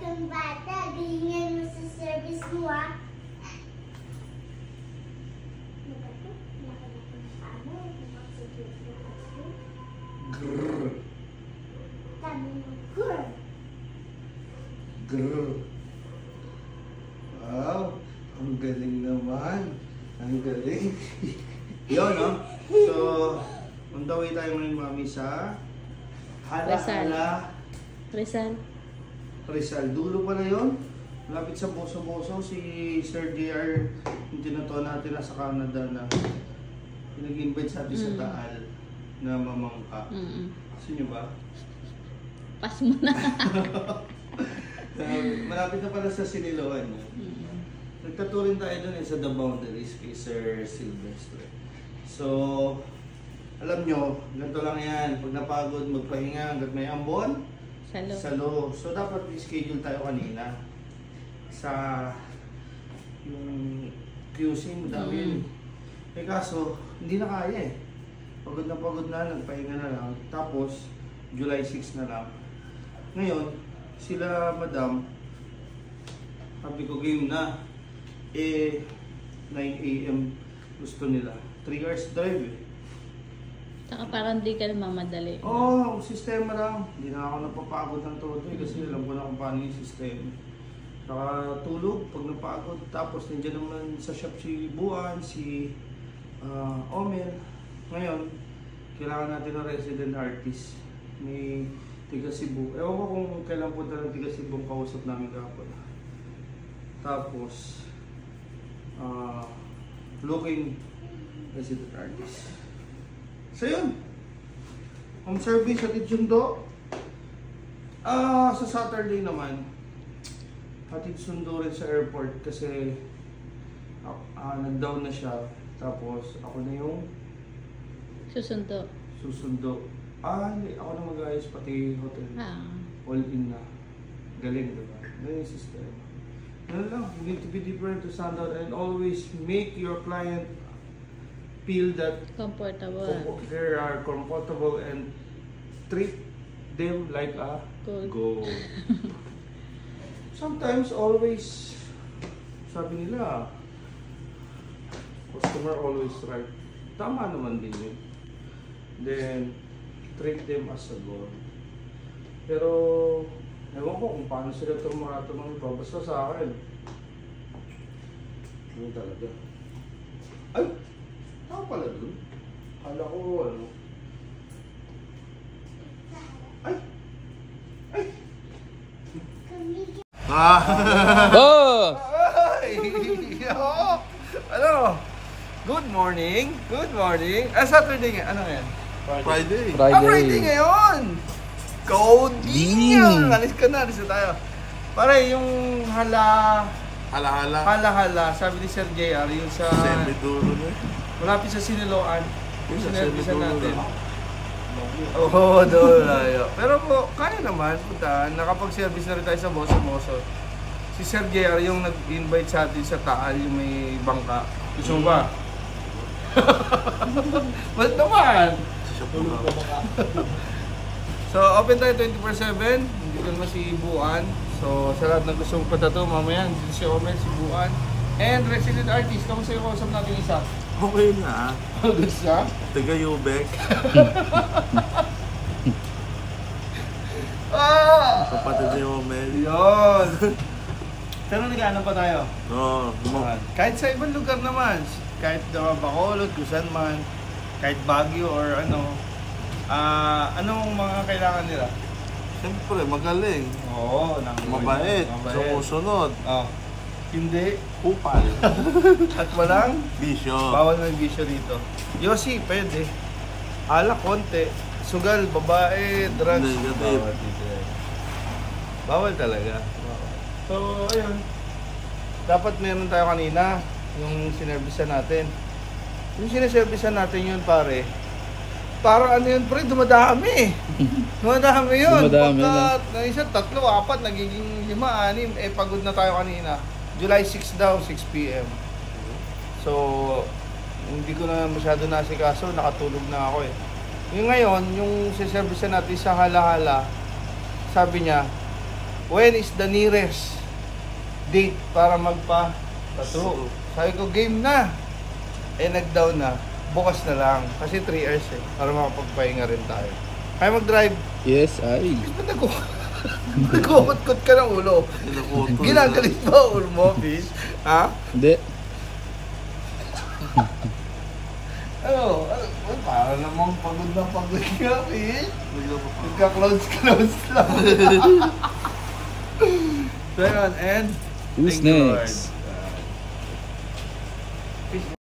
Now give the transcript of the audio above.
kang bata, galingan mo sa service mo ah. Grrr. Sabi mo, grrr. Grrr. Wow, ang galing naman. Ang galing. Yun, no? So, on the way tayo ngayon, mami, sa Hala-Hala Rizal. Rizal. Dulo pa na yun. Lapit sa Boso-Boso, si Sir JR, yung tinatawa natin nasa Canada na pinag-invite sa atin sa Taal na mamangka. Gusto nyo ba? Pas mo na. Malapit na pala sa Siniloan. Nagtaturin tayo dun sa The Boundaries kay Sir Silvestre. So, alam nyo, ganito lang yan. Pag napagod, magpahinga hanggat may ambon. Salo. Salo. So, dapat i-schedule tayo kanina. Sa yung QC, madami yun. Eh kaso, hindi na kaya eh. Pagod na, nagpahinga na lang. Tapos, July 6 na lang. Ngayon, sila madam, sabi ko game na. Eh, 9 AM gusto nila. 3 hours drive eh. Saka parang di ka namamadali. Oo, sistema lang. Hindi na ako napapagod ng todo eh, kasi alam ko na kung paano yung sistema. Saka tulog pag napagod. Tapos nandiyan naman sa shop si Buan, si Omer. Ngayon, kailangan natin ng resident artist. May tiga Cebu. Ewan ko kung kailan punta ng tiga Cebu ang kausap namin kahapon. Tapos, looking resident artist. So yun, home service at Itsundo. Sa Saturday naman, hatid sundo rin sa airport kasi nag-down na siya. Tapos ako na yung Susundo. susundo. Hindi, ako na mag-ayos pati hotel. All in na. Galing, diba? Ganyan yung system. Ano lang, you need to be different to stand out and always make your client feel that Comfortable. they are comfortable and treat them like a Good. gold. Sometimes, always, sabi nila, customer always right. Tama naman din yun. Then, treat them as a gold. Pero, ewan ko kung paano sila tumato ng iba. Basta sa akin. Ano talaga? Ay! Tama pala dun. Kala ko ano. Ay! Ay! Oh! Ay! Oo! Ano? Good morning! Good morning! Saturday nga. Ano yan? Friday. Friday ngayon! Cody! Alis ka na, alis na tayo. Pare, yung Hala-hala. hala-hala, sabi ni Sir JR, yung sa Semi-duro na eh. malapit sa Siniloan, yung Sa sinervisan semi-duro natin. na. Oo, doon layo. Pero po, kaya naman, puntaan, nakapag-service na rin tayo sa Boso-Boso. Si Sir JR yung nag-invite sa atin sa Taal, yung may bangka. Gusto mo ba? Ba't naman? Siya po na. So, open tayo 24/7. Dito naman si Buan. So, sa lahat ng gustong punta to, mamaya, dito si Omer, si Buan. And resident artist, kamusta yung kausap natin isa? Okay na. Gusto? Taga Yubek. Kapatid ni Omel. Yun! Pero nag-ano pa tayo? Oo. Kahit sa ibang lugar naman, kahit Bacolod, kung saan man, kahit Baguio or ano, anong mga kailangan nila? Siyempre, magaling. Oo, Mabait. Sumusunod. Hindi. Kupal. At walang Bisyo. bawal ng bisyo dito. Yossi, pwede. Alak, konti. Sugal, babae, drugs. Negative. Bawal dito. Bawal talaga. So, ayun. Dapat meron tayo kanina yung sinervisan natin. Yung sineservisan natin yun, pare. Para ano yun, pre, dumadami. Dumadami yun. Dumadami Pagka na isa, 3, 4, nagiging 5, 6, pagod na tayo kanina. July 6 daw, 6 PM. So, hindi ko na masyado nasikaso, nakatulog na ako eh. Yung ngayon, yung siservisan natin sa Hala-Hala, sabi niya, when is the nearest date para magpa-tattoo? Sabi ko, game na. Eh, nag-down na. Bukas na lang. Kasi 3 hours eh. Para makapagpahinga rin tayo. Kaya mag-drive. Yes, ay. Ba't nagkukot-kot ka ng ulo? Ginagalit ba ang ulo mo, fish? Ha? Hindi. Ano? Para namang pagod na pagod ka, fish. Nagka-close lang. So yun, and Who's thank you, Lord. next?